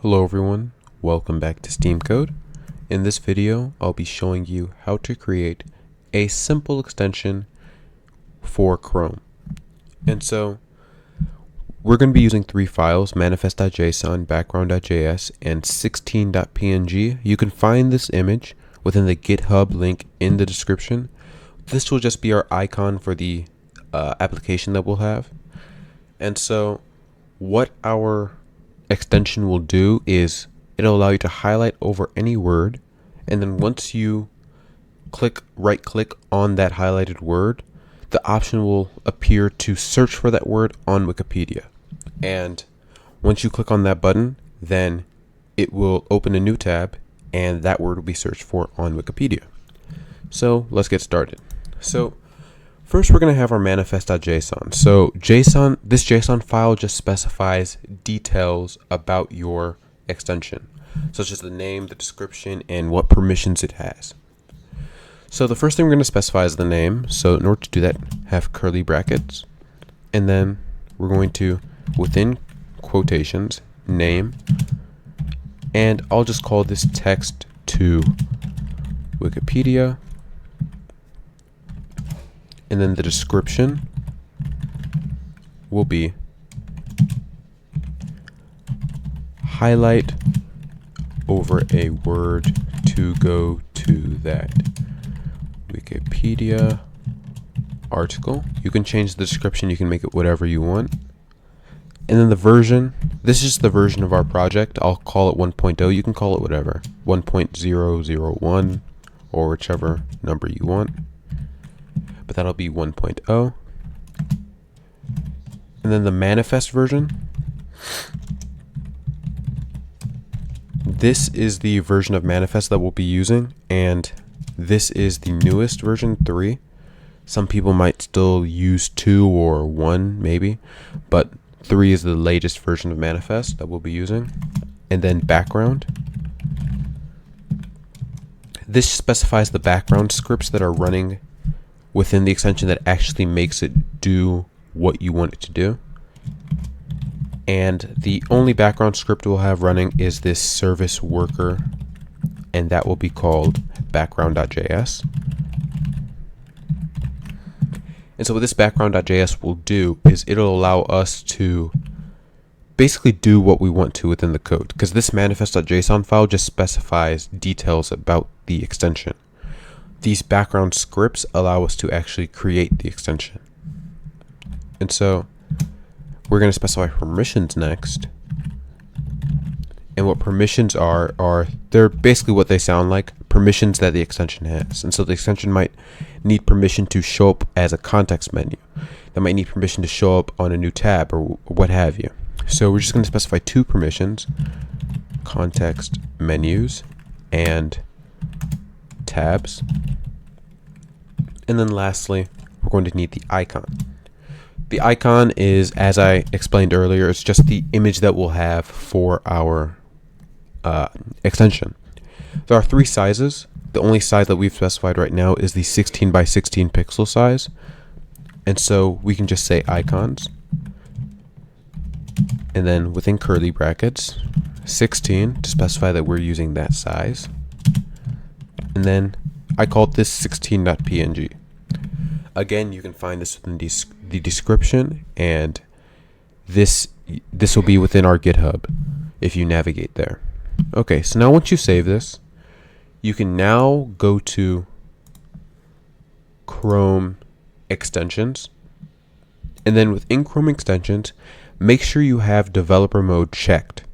Hello everyone, welcome back to SteamCode. In this video, I'll be showing you how to create a simple extension for Chrome. And so, we're going to be using three files, manifest.json, background.js, and 16.png. You can find this image within the GitHub link in the description. This will just be our icon for the application that we'll have. And so, what our extension will do is it'll allow you to highlight over any word, and then once you right click on that highlighted word, the option will appear to search for that word on Wikipedia. And once you click on that button, then it will open a new tab and that word will be searched for on Wikipedia. So let's get started. So first, we're going to have our manifest.json. So this JSON file just specifies details about your extension, such as the name, the description, and what permissions it has. So the first thing we're going to specify is the name. So in order to do that, have curly brackets, and then we're going to, within quotations, name, and I'll just call this text to Wikipedia. And then the description will be highlight over a word to go to that Wikipedia article. You can change the description, you can make it whatever you want. And then the version, this is the version of our project. I'll call it 1.0. You can call it whatever, 1.001 or whichever number you want. But that'll be 1.0. And then the manifest version. This is the version of manifest that we'll be using, and this is the newest version, 3. Some people might still use 2 or 1 maybe, but 3 is the latest version of manifest that we'll be using. And then background. This specifies the background scripts that are running within the extension that actually makes it do what you want it to do. And the only background script we'll have running is this service worker, and that will be called background.js. And so what this background.js will do is it'll allow us to basically do what we want to within the code, because this manifest.json file just specifies details about the extension. These background scripts allow us to actually create the extension. And so we're going to specify permissions next. And what permissions are they're basically what they sound like, permissions that the extension has. And so the extension might need permission to show up as a context menu. That might need permission to show up on a new tab or what have you. So we're just going to specify 2 permissions, context menus and tabs. And then lastly, we're going to need the icon. The icon is, as I explained earlier, it's just the image that we'll have for our extension. There are 3 sizes. The only size that we've specified right now is the 16 by 16 pixel size. And so we can just say icons. And then within curly brackets, 16 to specify that we're using that size. And then I called this 16.png. Again, you can find this within the description, and this will be within our GitHub if you navigate there. Okay, so now once you save this, you can now go to Chrome extensions, and then within Chrome extensions, make sure you have developer mode checked.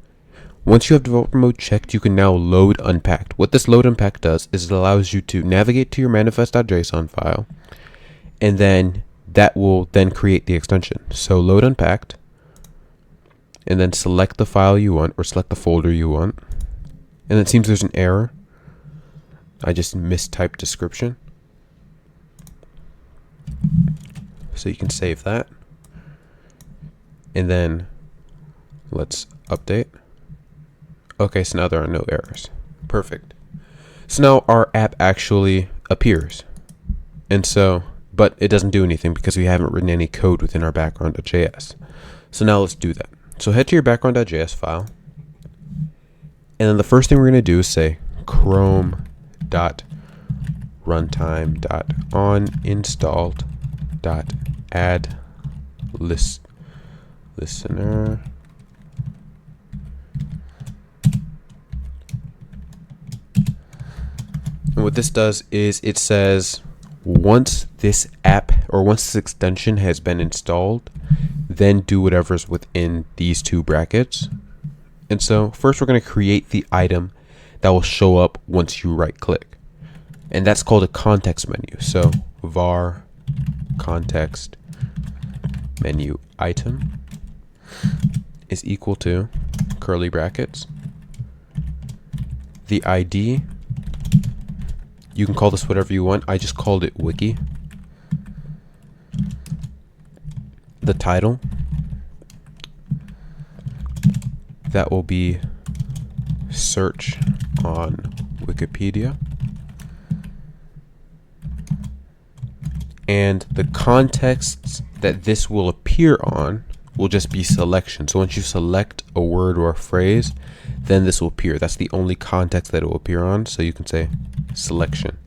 Once you have developer mode checked, you can now load unpacked. What this load unpacked does is it allows you to navigate to your manifest.json file, and then that will then create the extension. So load unpacked, and then select the file you want or select the folder you want. And it seems there's an error. I just mistyped description. So you can save that. And then let's update. Okay, so now there are no errors. Perfect. So now our app actually appears. And so, but it doesn't do anything because we haven't written any code within our background.js. So now let's do that. So head to your background.js file. And then the first thing we're going to do is say chrome.runtime.onInstalled.add listener. And what this does is it says once this app or once this extension has been installed, then do whatever's within these two brackets. And so first we're going to create the item that will show up once you right click. And that's called a context menu. So var context menu item is equal to curly brackets. The ID, you can call this whatever you want. I just called it wiki. The title, that will be search on Wikipedia. And the contexts that this will appear on will just be selection. So once you select a word or a phrase, then this will appear. That's the only context that it will appear on. So you can say selection.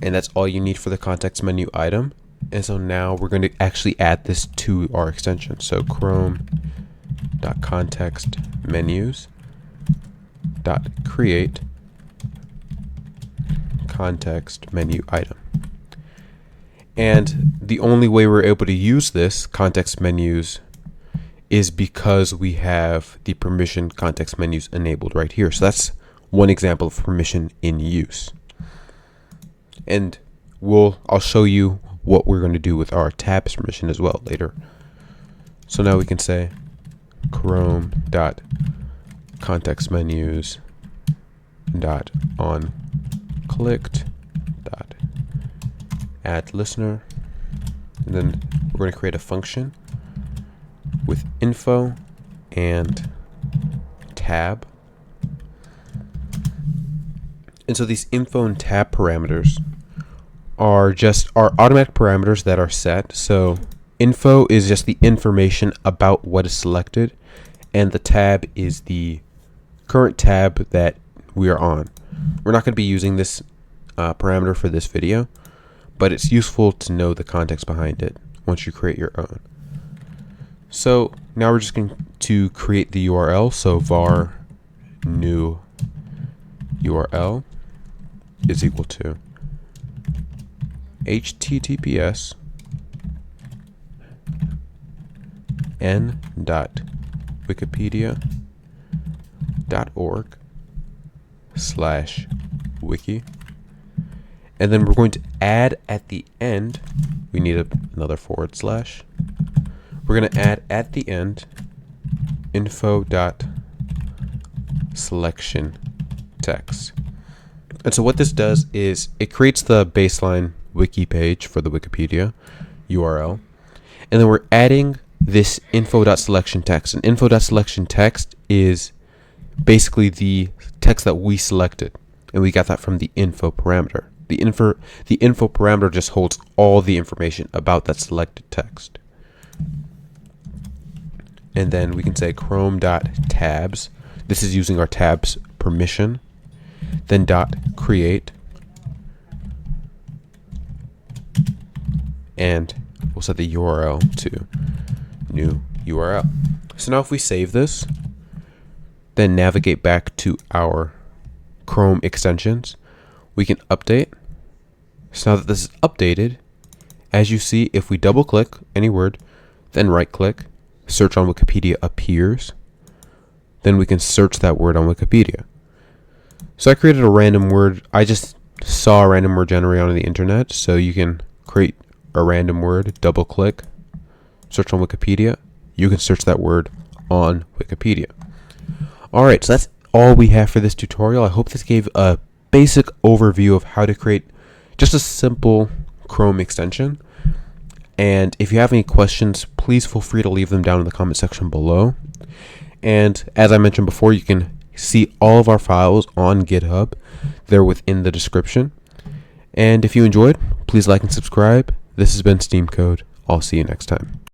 And that's all you need for the context menu item. And so now we're going to actually add this to our extension. So chrome.contextmenus.create context menu item. And the only way we're able to use this context menus is because we have the permission context menus enabled right here. So that's one example of permission in use. And I'll show you what we're going to do with our tabs permission as well later. So now we can say chrome.contextmenus.onClicked.add listener. And then we're going to create a function with info and tab. And so these info and tab parameters are just our automatic parameters that are set. So info is just the information about what is selected, and the tab is the current tab that we are on. We're not going to be using this parameter for this video, but it's useful to know the context behind it once you create your own. So now we're just going to create the URL. So var new URL is equal to https n.wikipedia.org/wiki. And then we're going to add at the end, we need another /. We're going to add at the end info.selection text. And so what this does is it creates the baseline wiki page for the Wikipedia URL. And then we're adding this info.selection text. And info.selection text is basically the text that we selected. And we got that from the info parameter. The info parameter just holds all the information about that selected text. And then we can say chrome.tabs. This is using our tabs permission. Then .create. And we'll set the URL to new URL. So now if we save this, then navigate back to our Chrome extensions, we can update. So now that this is updated, as you see, if we double click any word, then right click, search on Wikipedia appears, then we can search that word on Wikipedia. So I created a random word. I just saw a random word generated on the internet. So you can create a random word, double click, search on Wikipedia. You can search that word on Wikipedia. Alright, so that's all we have for this tutorial. I hope this gave a basic overview of how to create just a simple Chrome extension. And if you have any questions, please feel free to leave them down in the comment section below. And as I mentioned before, you can see all of our files on GitHub. They're within the description. And if you enjoyed, please like and subscribe. This has been SteamCode. I'll see you next time.